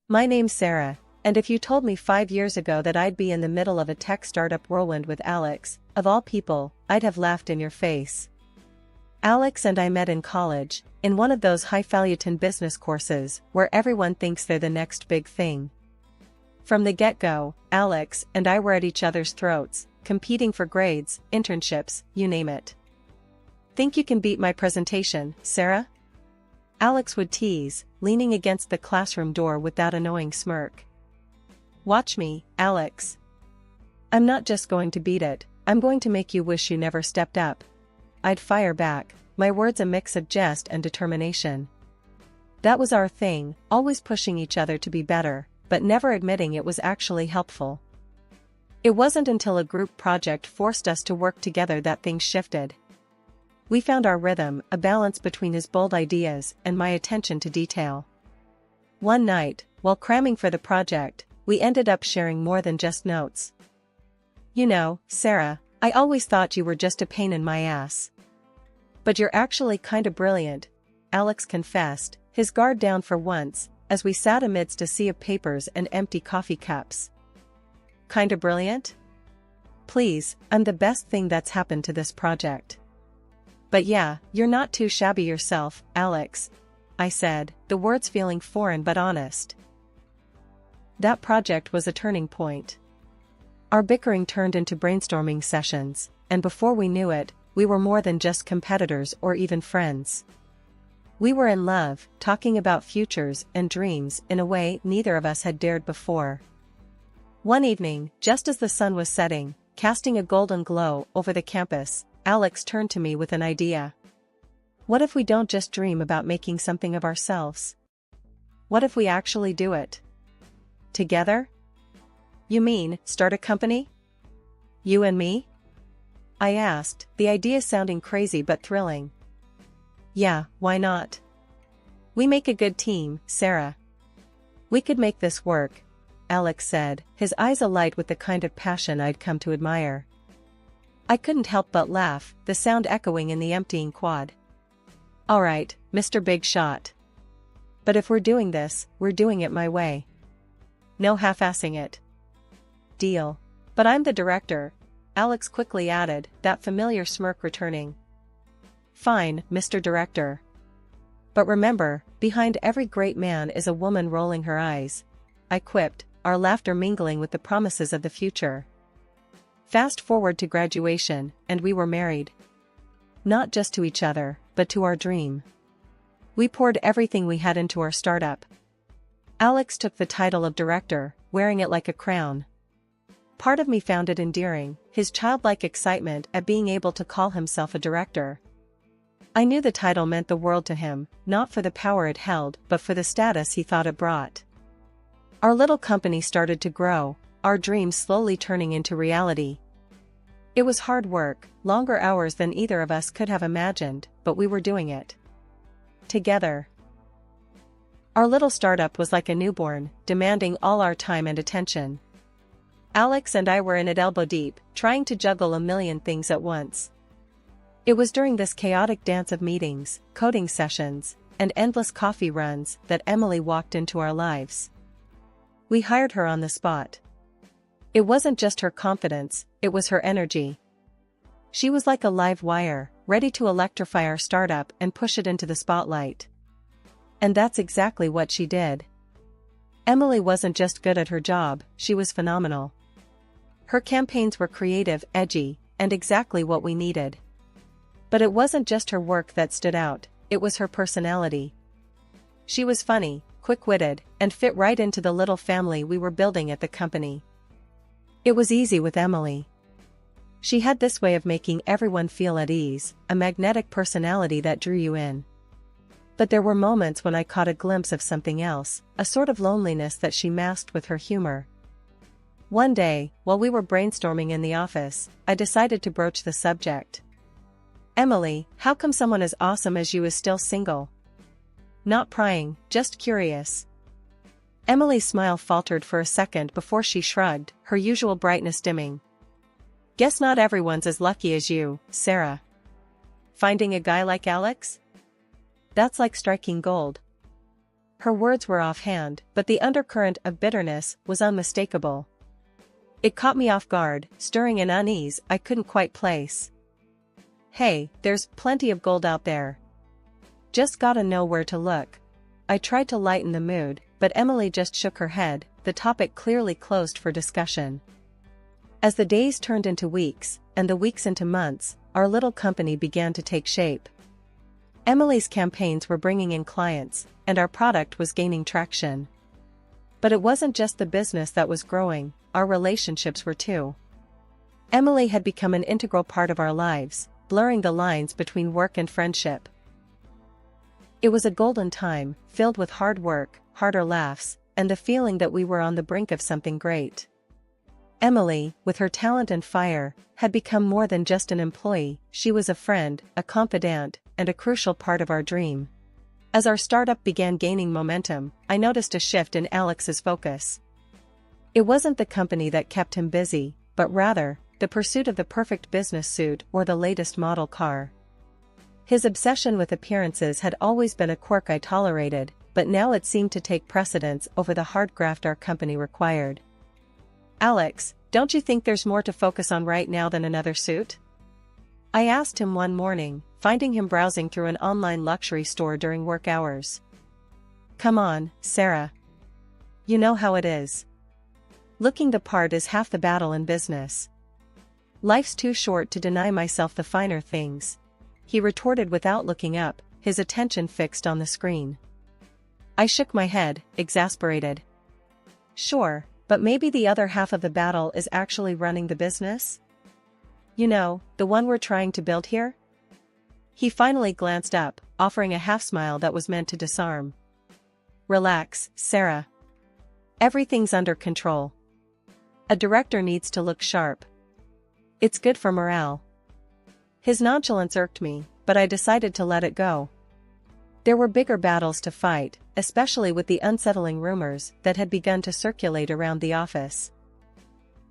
My name's Sarah, and if you told me 5 years ago that I'd be in the middle of a tech startup whirlwind with Alex, of all people, I'd have laughed in your face. Alex and I met in college, in one of those highfalutin business courses where everyone thinks they're the next big thing. From the get-go, Alex and I were at each other's throats, competing for grades, internships, you name it. Think you can beat my presentation, Sarah? Alex would tease, leaning against the classroom door with that annoying smirk. Watch me, Alex. I'm not just going to beat it, I'm going to make you wish you never stepped up. I'd fire back, my words a mix of jest and determination. That was our thing, always pushing each other to be better, but never admitting it was actually helpful. It wasn't until a group project forced us to work together that things shifted. We found our rhythm, a balance between his bold ideas and my attention to detail. One night, while cramming for the project, we ended up sharing more than just notes. You know, Sarah, I always thought you were just a pain in my ass. But you're actually kinda brilliant, Alex confessed, his guard down for once, as we sat amidst a sea of papers and empty coffee cups. Kinda brilliant? Please, I'm the best thing that's happened to this project. But yeah, you're not too shabby yourself, Alex, I said, the words feeling foreign but honest. That project was a turning point. Our bickering turned into brainstorming sessions, and before we knew it, we were more than just competitors or even friends. We were in love, talking about futures and dreams in a way neither of us had dared before. One evening, just as the sun was setting, casting a golden glow over the campus, Alex turned to me with an idea. What if we don't just dream about making something of ourselves? What if we actually do it? Together? You mean, start a company? You and me? I asked, the idea sounding crazy but thrilling. Yeah, why not? We make a good team, Sarah. We could make this work, Alex said, his eyes alight with the kind of passion I'd come to admire. I couldn't help but laugh, the sound echoing in the emptying quad. Alright, Mr. Big Shot. But if we're doing this, we're doing it my way. No half-assing it. Deal. But I'm the director, Alex quickly added, that familiar smirk returning. Fine, Mr. Director. But remember, behind every great man is a woman rolling her eyes, I quipped, our laughter mingling with the promises of the future. Fast forward to graduation, and we were married. Not just to each other, but to our dream. We poured everything we had into our startup. Alex took the title of director, wearing it like a crown. Part of me found it endearing, his childlike excitement at being able to call himself a director. I knew the title meant the world to him, not for the power it held, but for the status he thought it brought. Our little company started to grow, our dreams slowly turning into reality. It was hard work, longer hours than either of us could have imagined, but we were doing it. Together. Our little startup was like a newborn, demanding all our time and attention. Alex and I were in it elbow deep, trying to juggle a million things at once. It was during this chaotic dance of meetings, coding sessions, and endless coffee runs that Emily walked into our lives. We hired her on the spot. It wasn't just her confidence, it was her energy. She was like a live wire, ready to electrify our startup and push it into the spotlight. And that's exactly what she did. Emily wasn't just good at her job, she was phenomenal. Her campaigns were creative, edgy, and exactly what we needed. But it wasn't just her work that stood out, it was her personality. She was funny, quick-witted, and fit right into the little family we were building at the company. It was easy with Emily. She had this way of making everyone feel at ease, a magnetic personality that drew you in. But there were moments when I caught a glimpse of something else, a sort of loneliness that she masked with her humor. One day, while we were brainstorming in the office, I decided to broach the subject. Emily, how come someone as awesome as you is still single? Not prying, just curious. Emily's smile faltered for a second before she shrugged, her usual brightness dimming. Guess not everyone's as lucky as you, Sarah. Finding a guy like Alex? That's like striking gold. Her words were offhand, but the undercurrent of bitterness was unmistakable. It caught me off guard, stirring an unease I couldn't quite place. Hey, there's plenty of gold out there. Just gotta know where to look. I tried to lighten the mood, but Emily just shook her head, the topic clearly closed for discussion. As the days turned into weeks, and the weeks into months, our little company began to take shape. Emily's campaigns were bringing in clients, and our product was gaining traction. But it wasn't just the business that was growing, our relationships were too. Emily had become an integral part of our lives, blurring the lines between work and friendship. It was a golden time, filled with hard work, harder laughs, and the feeling that we were on the brink of something great. Emily, with her talent and fire, had become more than just an employee. She was a friend, a confidant, and a crucial part of our dream. As our startup began gaining momentum, I noticed a shift in Alex's focus. It wasn't the company that kept him busy, but rather, the pursuit of the perfect business suit or the latest model car. His obsession with appearances had always been a quirk I tolerated, but now it seemed to take precedence over the hard graft our company required. Alex, don't you think there's more to focus on right now than another suit? I asked him one morning, finding him browsing through an online luxury store during work hours. Come on, Sarah. You know how it is. Looking the part is half the battle in business. Life's too short to deny myself the finer things, he retorted without looking up, his attention fixed on the screen. I shook my head, exasperated. Sure, but maybe the other half of the battle is actually running the business? You know, the one we're trying to build here? He finally glanced up, offering a half-smile that was meant to disarm. Relax, Sarah. Everything's under control. A director needs to look sharp. It's good for morale. His nonchalance irked me, but I decided to let it go. There were bigger battles to fight, especially with the unsettling rumors that had begun to circulate around the office.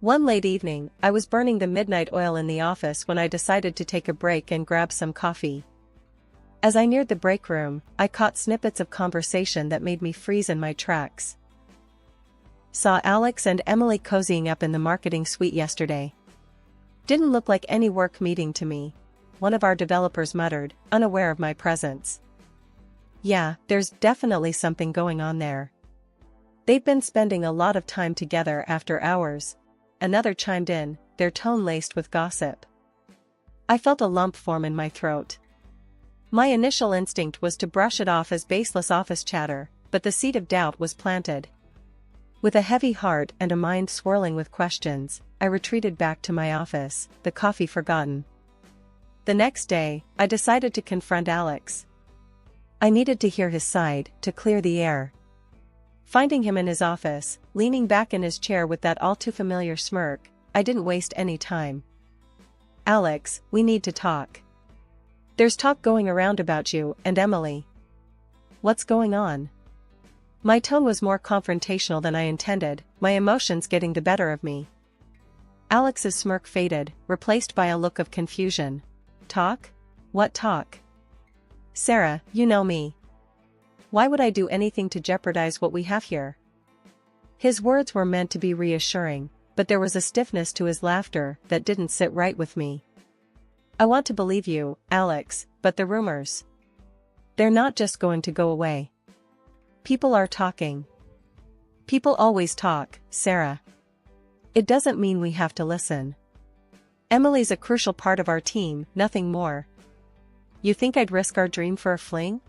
One late evening, I was burning the midnight oil in the office when I decided to take a break and grab some coffee. As I neared the break room, I caught snippets of conversation that made me freeze in my tracks. Saw Alex and Emily cozying up in the marketing suite yesterday. Didn't look like any work meeting to me, one of our developers muttered, unaware of my presence. Yeah, there's definitely something going on there. They've been spending a lot of time together after hours. Another chimed in, their tone laced with gossip. I felt a lump form in my throat. My initial instinct was to brush it off as baseless office chatter, but the seed of doubt was planted. With a heavy heart and a mind swirling with questions, I retreated back to my office, the coffee forgotten. The next day, I decided to confront Alex. I needed to hear his side, to clear the air. Finding him in his office, leaning back in his chair with that all-too-familiar smirk, I didn't waste any time. Alex, we need to talk. There's talk going around about you and Emily. What's going on? My tone was more confrontational than I intended, my emotions getting the better of me. Alex's smirk faded, replaced by a look of confusion. Talk? What talk? Sarah, you know me. Why would I do anything to jeopardize what we have here? His words were meant to be reassuring, but there was a stiffness to his laughter that didn't sit right with me. I want to believe you, Alex, but the rumors. They're not just going to go away. People are talking. People always talk, Sarah. It doesn't mean we have to listen. Emily's a crucial part of our team, nothing more. You think I'd risk our dream for a fling?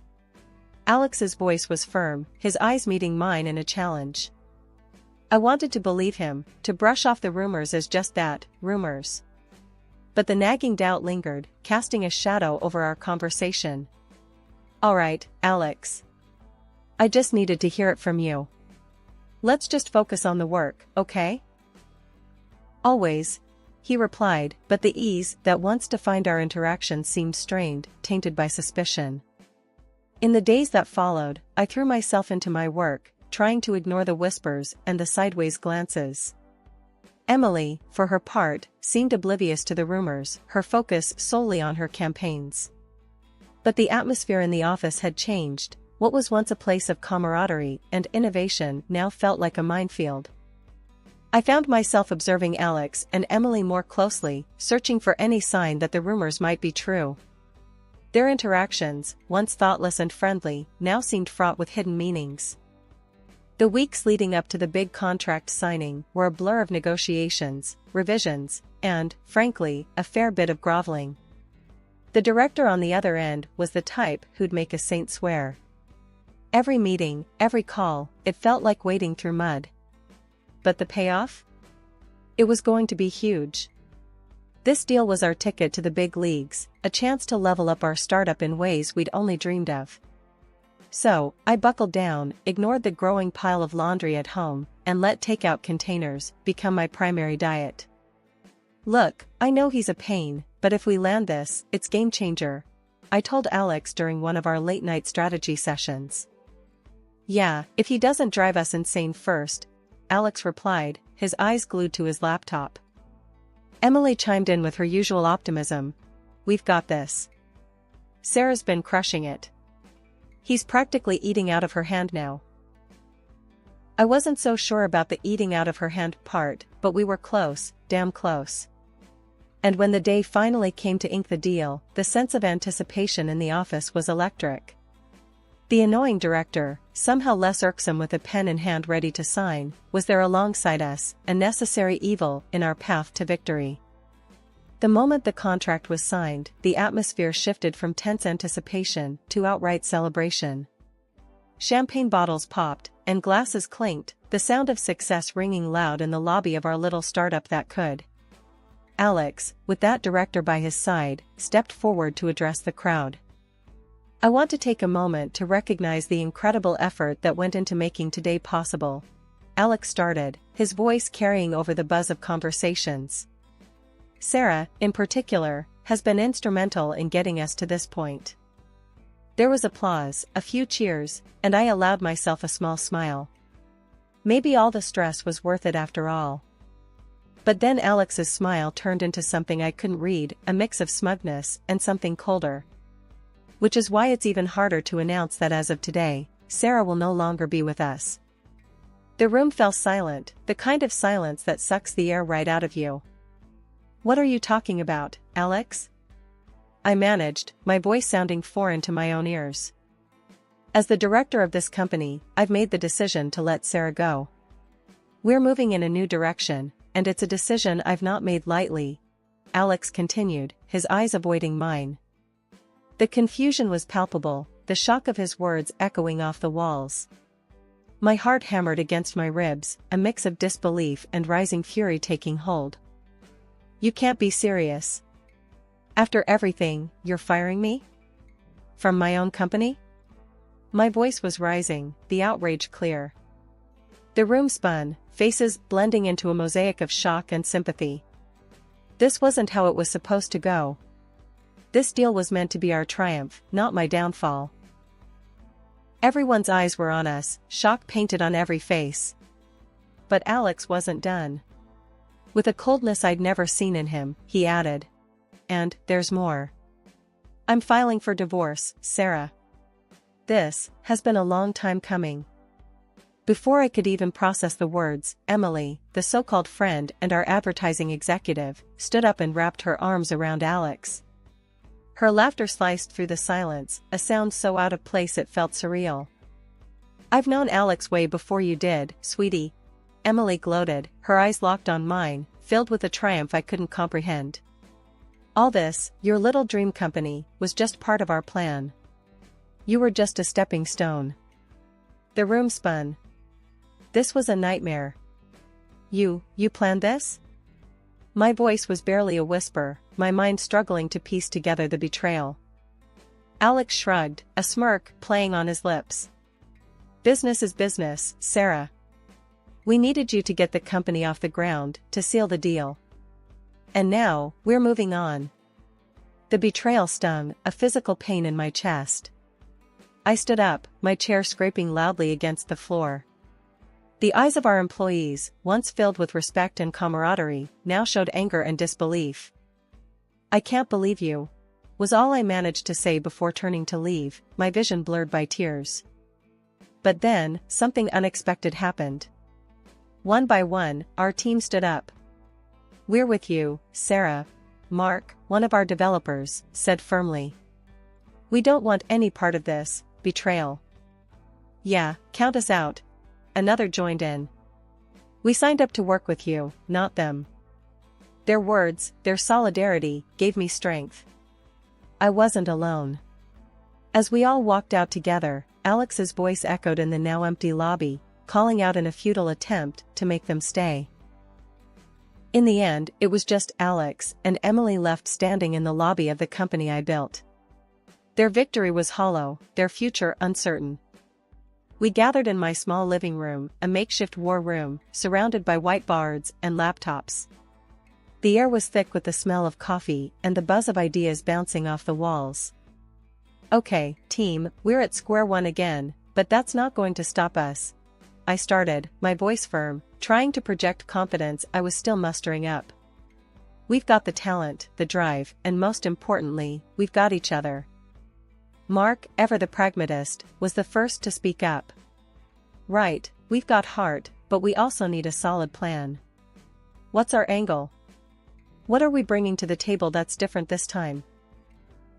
Alex's voice was firm, his eyes meeting mine in a challenge. I wanted to believe him, to brush off the rumors as just that, rumors. But the nagging doubt lingered, casting a shadow over our conversation. All right, Alex. I just needed to hear it from you. Let's just focus on the work, okay? Always, he replied, but the ease that once defined our interaction seemed strained, tainted by suspicion. In the days that followed, I threw myself into my work, trying to ignore the whispers and the sideways glances. Emily, for her part, seemed oblivious to the rumors, her focus solely on her campaigns. But the atmosphere in the office had changed. What was once a place of camaraderie and innovation now felt like a minefield. I found myself observing Alex and Emily more closely, searching for any sign that the rumors might be true. Their interactions, once thoughtless and friendly, now seemed fraught with hidden meanings. The weeks leading up to the big contract signing were a blur of negotiations, revisions, and, frankly, a fair bit of groveling. The director on the other end was the type who'd make a saint swear. Every meeting, every call, it felt like wading through mud. But the payoff? It was going to be huge. This deal was our ticket to the big leagues, a chance to level up our startup in ways we'd only dreamed of. So, I buckled down, ignored the growing pile of laundry at home, and let takeout containers become my primary diet. Look, I know he's a pain, but if we land this, it's game changer, I told Alex during one of our late-night strategy sessions. Yeah, if he doesn't drive us insane first, Alex replied, his eyes glued to his laptop. Emily chimed in with her usual optimism. We've got this. Sarah's been crushing it. He's practically eating out of her hand now. I wasn't so sure about the eating out of her hand part, but we were close, damn close. And when the day finally came to ink the deal, the sense of anticipation in the office was electric. The annoying director, somehow less irksome with a pen in hand ready to sign, was there alongside us, a necessary evil in our path to victory. The moment the contract was signed, the atmosphere shifted from tense anticipation to outright celebration. Champagne bottles popped, and glasses clinked, the sound of success ringing loud in the lobby of our little startup that could. Alex, with that director by his side, stepped forward to address the crowd. I want to take a moment to recognize the incredible effort that went into making today possible. Alex started, his voice carrying over the buzz of conversations. Sarah, in particular, has been instrumental in getting us to this point. There was applause, a few cheers, and I allowed myself a small smile. Maybe all the stress was worth it after all. But then Alex's smile turned into something I couldn't read, a mix of smugness and something colder. Which is why it's even harder to announce that as of today, Sarah will no longer be with us. The room fell silent, the kind of silence that sucks the air right out of you. What are you talking about, Alex? I managed, my voice sounding foreign to my own ears. As the director of this company, I've made the decision to let Sarah go. We're moving in a new direction, and it's a decision I've not made lightly, Alex continued, his eyes avoiding mine. The confusion was palpable, the shock of his words echoing off the walls. My heart hammered against my ribs, a mix of disbelief and rising fury taking hold. You can't be serious. After everything, you're firing me? From my own company? My voice was rising, the outrage clear. The room spun, faces blending into a mosaic of shock and sympathy. This wasn't how it was supposed to go. This deal was meant to be our triumph, not my downfall. Everyone's eyes were on us, shock painted on every face. But Alex wasn't done. With a coldness I'd never seen in him, he added. And, there's more. I'm filing for divorce, Sarah. This has been a long time coming. Before I could even process the words, Emily, the so-called friend and our advertising executive, stood up and wrapped her arms around Alex. Her laughter sliced through the silence, a sound so out of place it felt surreal. I've known Alex way before you did, sweetie. Emily gloated, her eyes locked on mine, filled with a triumph I couldn't comprehend. All this, your little dream company, was just part of our plan. You were just a stepping stone. The room spun. This was a nightmare. You planned this? My voice was barely a whisper, my mind struggling to piece together the betrayal. Alex shrugged, a smirk playing on his lips. Business is business, Sarah. We needed you to get the company off the ground, to seal the deal. And now, we're moving on. The betrayal stung, a physical pain in my chest. I stood up, my chair scraping loudly against the floor. The eyes of our employees, once filled with respect and camaraderie, now showed anger and disbelief. I can't believe you, was all I managed to say before turning to leave, my vision blurred by tears. But then, something unexpected happened. One by one, our team stood up. "We're with you, Sarah," Mark, one of our developers, said firmly. "We don't want any part of this betrayal." "Yeah, count us out," another joined in. "We signed up to work with you, not them." Their words, their solidarity, gave me strength. I wasn't alone. As we all walked out together, Alex's voice echoed in the now empty lobby, calling out in a futile attempt to make them stay. In the end, it was just Alex and Emily left standing in the lobby of the company I built. Their victory was hollow, their future uncertain. We gathered in my small living room, a makeshift war room, surrounded by whiteboards and laptops. The air was thick with the smell of coffee and the buzz of ideas bouncing off the walls. "Okay, team, we're at square one again, but that's not going to stop us," I started, my voice firm, trying to project confidence I was still mustering up. "We've got the talent, the drive, and most importantly, we've got each other." Mark, ever the pragmatist, was the first to speak up. "Right, we've got heart, but we also need a solid plan. What's our angle? What are we bringing to the table that's different this time?"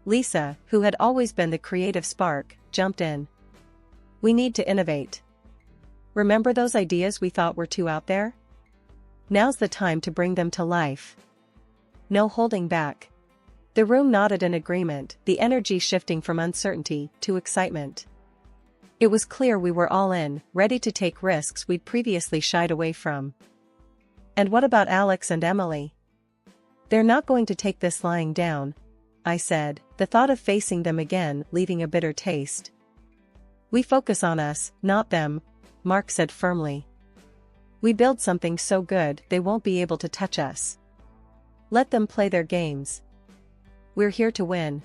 Lisa, who had always been the creative spark, jumped in. "We need to innovate. Remember those ideas we thought were too out there? Now's the time to bring them to life. No holding back." The room nodded in agreement, the energy shifting from uncertainty to excitement. It was clear we were all in, ready to take risks we'd previously shied away from. "And what about Alex and Emily?" "They're not going to take this lying down," I said, the thought of facing them again leaving a bitter taste. "We focus on us, not them," Mark said firmly. "We build something so good they won't be able to touch us. Let them play their games. We're here to win."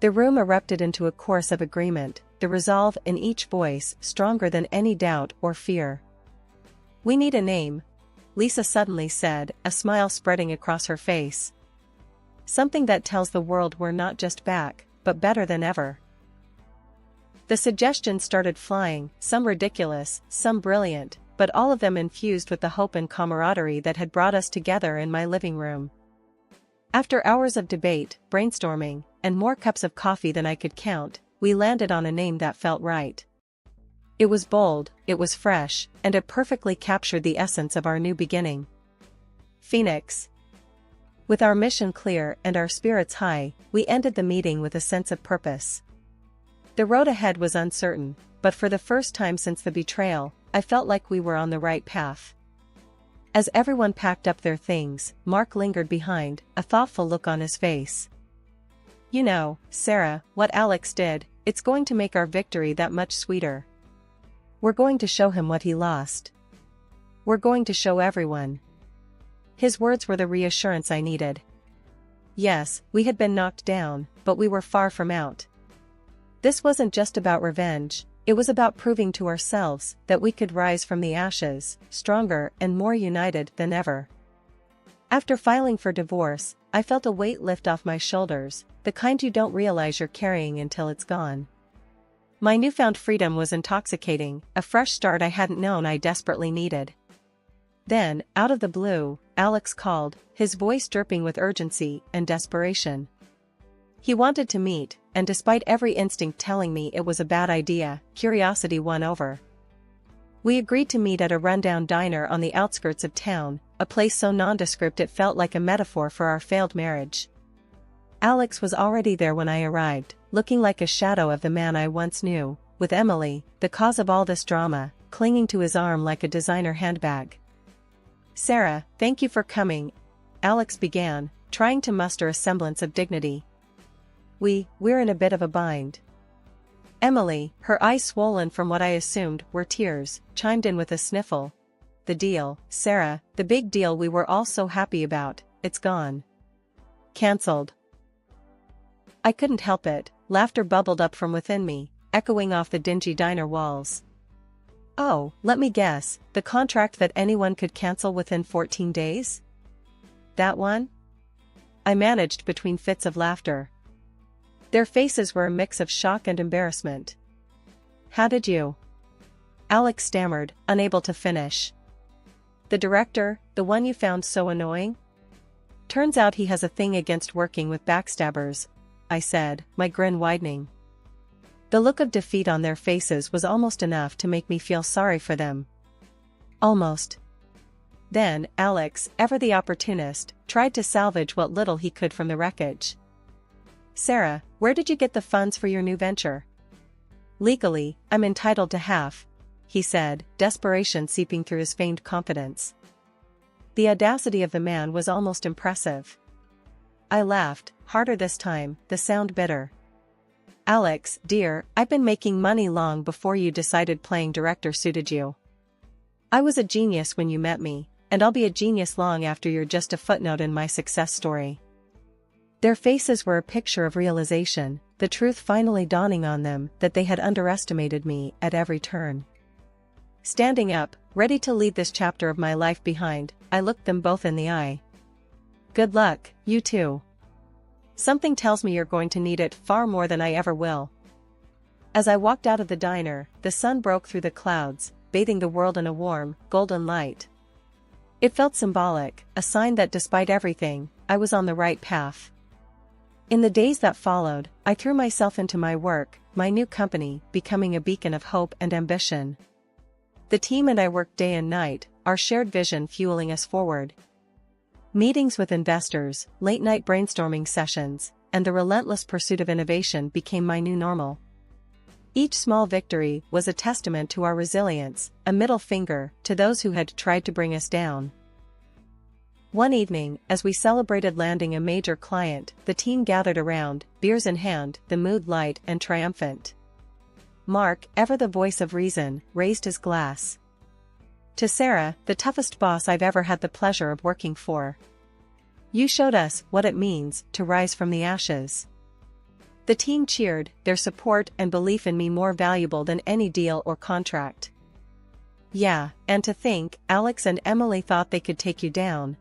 The room erupted into a chorus of agreement, the resolve in each voice stronger than any doubt or fear. "We need a name," Lisa suddenly said, a smile spreading across her face. "Something that tells the world we're not just back, but better than ever." The suggestions started flying, some ridiculous, some brilliant, but all of them infused with the hope and camaraderie that had brought us together in my living room. After hours of debate, brainstorming, and more cups of coffee than I could count, we landed on a name that felt right. It was bold, it was fresh, and it perfectly captured the essence of our new beginning. Phoenix. With our mission clear and our spirits high, we ended the meeting with a sense of purpose. The road ahead was uncertain, but for the first time since the betrayal, I felt like we were on the right path. As everyone packed up their things, Mark lingered behind, a thoughtful look on his face. "You know, Sarah, what Alex did, it's going to make our victory that much sweeter. We're going to show him what he lost. We're going to show everyone." His words were the reassurance I needed. Yes, we had been knocked down, but we were far from out. This wasn't just about revenge, it was about proving to ourselves that we could rise from the ashes, stronger and more united than ever. After filing for divorce, I felt a weight lift off my shoulders, the kind you don't realize you're carrying until it's gone. My newfound freedom was intoxicating, a fresh start I hadn't known I desperately needed. Then, out of the blue, Alex called, his voice dripping with urgency and desperation. He wanted to meet, and despite every instinct telling me it was a bad idea, curiosity won over. We agreed to meet at a rundown diner on the outskirts of town, a place so nondescript it felt like a metaphor for our failed marriage. Alex was already there when I arrived, looking like a shadow of the man I once knew, with Emily, the cause of all this drama, clinging to his arm like a designer handbag. "Sarah, thank you for coming," Alex began, trying to muster a semblance of dignity. We're in a bit of a bind." Emily, her eyes swollen from what I assumed were tears, chimed in with a sniffle. "The deal, Sarah, the big deal we were all so happy about, it's gone. Cancelled." I couldn't help it, laughter bubbled up from within me, echoing off the dingy diner walls. "Oh, let me guess, the contract that anyone could cancel within 14 days? That one?" I managed between fits of laughter. Their faces were a mix of shock and embarrassment. "How did you?" Alex stammered, unable to finish. The director, the one you found so annoying? Turns out he has a thing against working with backstabbers, I said, my grin widening. The look of defeat on their faces was almost enough to make me feel sorry for them. Almost. Then, Alex, ever the opportunist, tried to salvage what little he could from the wreckage. Sarah, where did you get the funds for your new venture? Legally, I'm entitled to half, he said, desperation seeping through his feigned confidence. The audacity of the man was almost impressive. I laughed, harder this time, the sound bitter. Alex, dear, I've been making money long before you decided playing director suited you. I was a genius when you met me, and I'll be a genius long after you're just a footnote in my success story. Their faces were a picture of realization, the truth finally dawning on them that they had underestimated me at every turn. Standing up, ready to leave this chapter of my life behind, I looked them both in the eye. Good luck, you too. Something tells me you're going to need it far more than I ever will. As I walked out of the diner, the sun broke through the clouds, bathing the world in a warm, golden light. It felt symbolic, a sign that despite everything, I was on the right path. In the days that followed, I threw myself into my work, my new company, becoming a beacon of hope and ambition. The team and I worked day and night, our shared vision fueling us forward. Meetings with investors, late-night brainstorming sessions, and the relentless pursuit of innovation became my new normal. Each small victory was a testament to our resilience, a middle finger to those who had tried to bring us down. One evening, as we celebrated landing a major client, the team gathered around, beers in hand, the mood light and triumphant. Mark, ever the voice of reason, raised his glass. To Sarah, the toughest boss I've ever had the pleasure of working for. You showed us what it means to rise from the ashes. The team cheered, their support and belief in me more valuable than any deal or contract. Yeah, and to think, Alex and Emily thought they could take you down,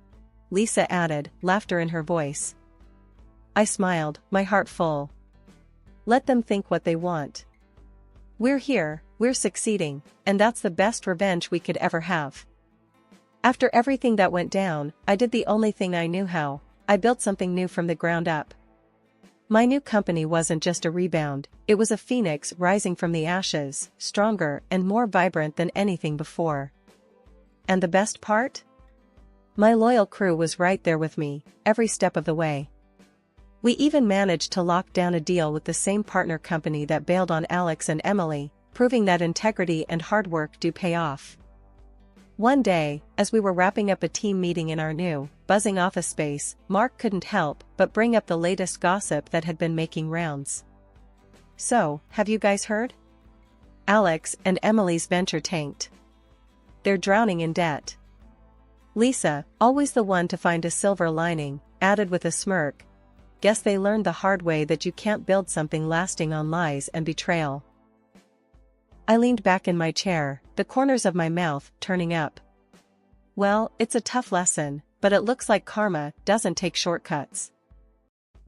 Lisa added, laughter in her voice. I smiled, my heart full. Let them think what they want. We're here, we're succeeding, and that's the best revenge we could ever have. After everything that went down, I did the only thing I knew how. I built something new from the ground up. My new company wasn't just a rebound, it was a phoenix rising from the ashes, stronger and more vibrant than anything before. And the best part? My loyal crew was right there with me, every step of the way. We even managed to lock down a deal with the same partner company that bailed on Alex and Emily, proving that integrity and hard work do pay off. One day, as we were wrapping up a team meeting in our new, buzzing office space, Mark couldn't help but bring up the latest gossip that had been making rounds. So, have you guys heard? Alex and Emily's venture tanked. They're drowning in debt. Lisa, always the one to find a silver lining, added with a smirk, guess they learned the hard way that you can't build something lasting on lies and betrayal. I leaned back in my chair, the corners of my mouth turning up. Well, it's a tough lesson, but it looks like karma doesn't take shortcuts.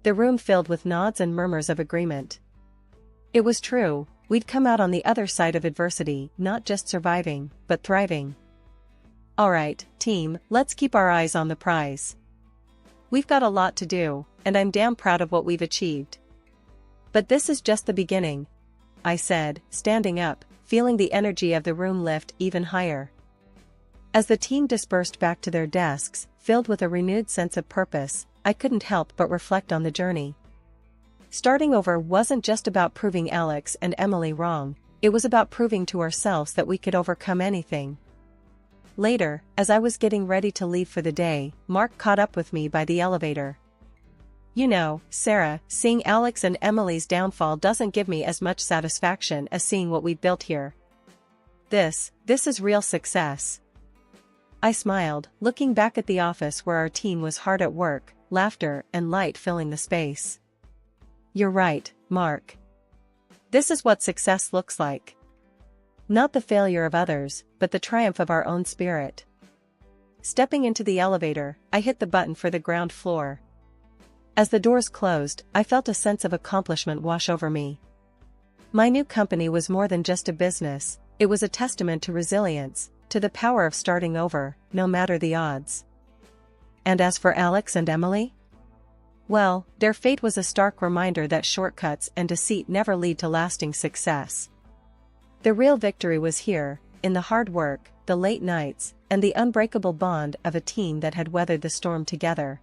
The room filled with nods and murmurs of agreement. It was true, we'd come out on the other side of adversity, not just surviving, but thriving. Alright, team, let's keep our eyes on the prize. We've got a lot to do, and I'm damn proud of what we've achieved. But this is just the beginning, I said, standing up, feeling the energy of the room lift even higher. As the team dispersed back to their desks, filled with a renewed sense of purpose, I couldn't help but reflect on the journey. Starting over wasn't just about proving Alex and Emily wrong, it was about proving to ourselves that we could overcome anything. Later, as I was getting ready to leave for the day, Mark caught up with me by the elevator. You know, Sarah, seeing Alex and Emily's downfall doesn't give me as much satisfaction as seeing what we've built here. This is real success. I smiled, looking back at the office where our team was hard at work, laughter and light filling the space. You're right, Mark. This is what success looks like. Not the failure of others, but the triumph of our own spirit. Stepping into the elevator, I hit the button for the ground floor. As the doors closed, I felt a sense of accomplishment wash over me. My new company was more than just a business, It was a testament to resilience, to the power of starting over, no matter the odds. And as for Alex and Emily? Well, their fate was a stark reminder that shortcuts and deceit never lead to lasting success. The real victory was here, in the hard work, the late nights, and the unbreakable bond of a team that had weathered the storm together.